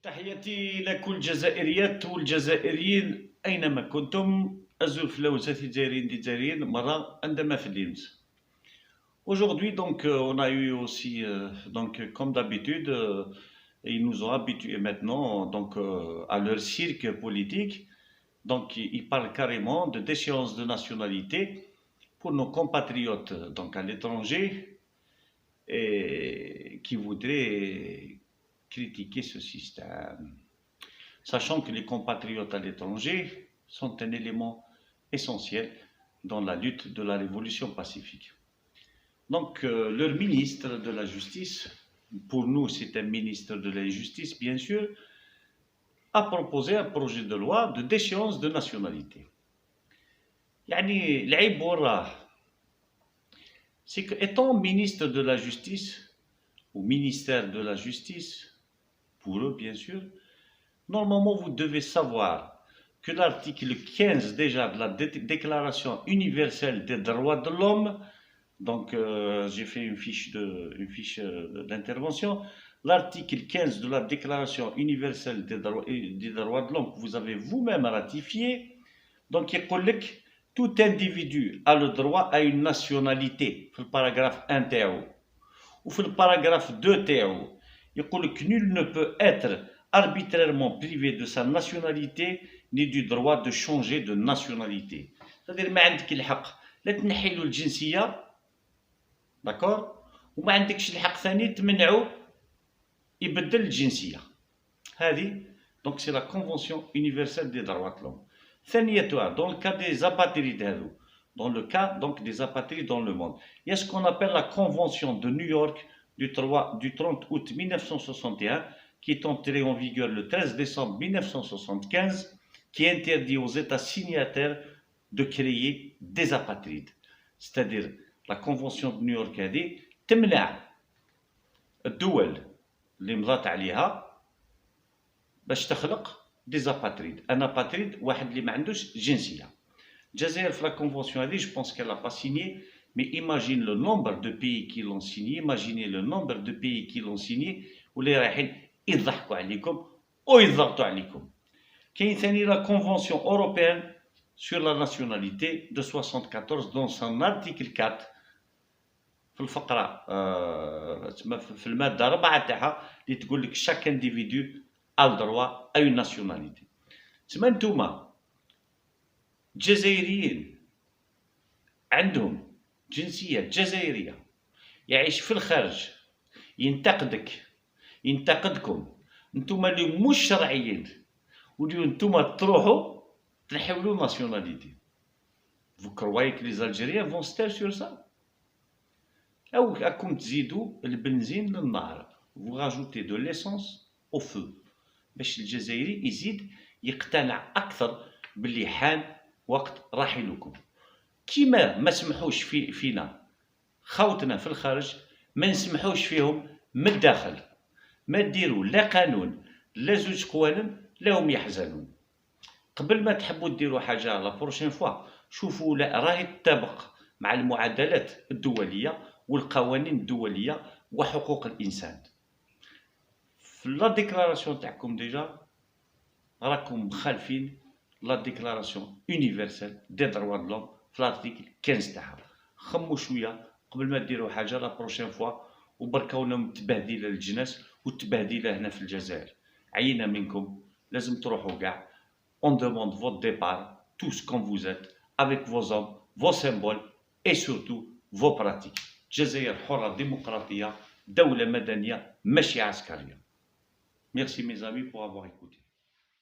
تحياتي لكل الجزائريات والجزائريين أينما كنتم. الزلفلوسة الجزائريين مرة عندما في الليمس. Aujourd'hui, donc, on a eu aussi, donc, comme d'habitude, ils nous ont habitués maintenant donc, à leur cirque politique. Donc, ils parlent carrément de déchéance de nationalité pour nos compatriotes donc, à l'étranger et qui voudraient critiquer ce système. Sachant que les compatriotes à l'étranger sont un élément essentiel dans la lutte de la révolution pacifique. Donc, leur ministre de la Justice, pour nous c'est un ministre de la Justice bien sûr, a proposé un projet de loi de déchéance de nationalité. يعني العيب وراه c'est que étant ministre de la Justice ou ministère de la Justice, pour eux bien sûr, normalement vous devez savoir que l'article 15 déjà de la Déclaration universelle des droits de l'homme, donc j'ai fait une fiche d'intervention, l'article 15 de la Déclaration universelle des droits de l'homme que vous avez vous-même ratifié, donc il dit que tout individu a le droit à une nationalité, في الباراgraphe 1 تاعو. وفي الباراgraphe 2 تاعو يقول que nul ne peut être arbitrairement privé de sa nationalité ni du droit de changer de nationalité. C'est-à-dire ما عندك الحق لا تنحي له الجنسية، داكور، وما عندكش الحق ثاني تمنعو يبدل الجنسية. هذه donc c'est la Convention universelle des droits de l'homme. ثانيتها dans le cas des apatrides هذو، dans le cas donc des apatrides dans le monde, il y a ce qu'on appelle la Convention de New York du 30 août 1961 qui est entrée en vigueur le 13 décembre 1975, qui interdit aux États signataires de créer des apatrides. C'est-à-dire la Convention de New York هذه تمنع الدول اللي مضات عليها باش تخلق des apatrides. Un apatride واحد اللي ما عندوش جنسية. الجزائر في la convention هذه je pense qu'elle n'a pas signé, mais imagine le nombre de pays qui l'ont signé, imaginez le nombre de pays qui l'ont signé واللي رايحين يضحكوا عليكم ويضغطوا عليكم. كاين ثاني la convention européenne sur la nationalité de 74 dans son article 4 في الفقرة في المادة 4 تاعها اللي تقول لك chaque individu a le droit à une nationalité. تسمى نتوما الجزائريين عندهم جنسية جزائرية يعيش في الخارج ينتقدكم نتوما اللي مش شرعيين واللي نتوما تروحوا تنحولوا ناسيوناليتي. Vous croyez que les Algériens vont se taire sur ça? أو راكم تزيدوا البنزين للنار. Vous rajoutez de l'essence au feu باش الجزائري يزيد يقتنع أكثر باللي حان وقت رحيلكم. كيما ما سمحوش فينا خوتنا في الخارج ما نسمحوش فيهم من الداخل. ما ديروا لا قانون لا زوج قوانين لا هم يحزنون. قبل ما تحبوا ديروا حاجة لا بروشين فوا شوفوا لا راهي تطابق مع المعادلات الدولية والقوانين الدولية وحقوق الإنسان. في لا ديكلاراسيون تاعكم ديجا راكم مخالفين لا ديكلاراسيون يونيفرسال دي دروا د لوم في لارتيكل 15 تاعها. خموا شويه قبل ما ديروا حاجه لا بروشين فوا وبركاونا متبهدله الجناس وتبهدله هنا في الجزائر. عينا منكم لازم تروحوا كاع. On demande votre départ, tous comme vous êtes, avec vos hommes, vos symboles et surtout vos pratiques. جزائر حرة ديمقراطية، دولة مدنية ماشي عسكرية. Merci mes amis pour avoir écouté.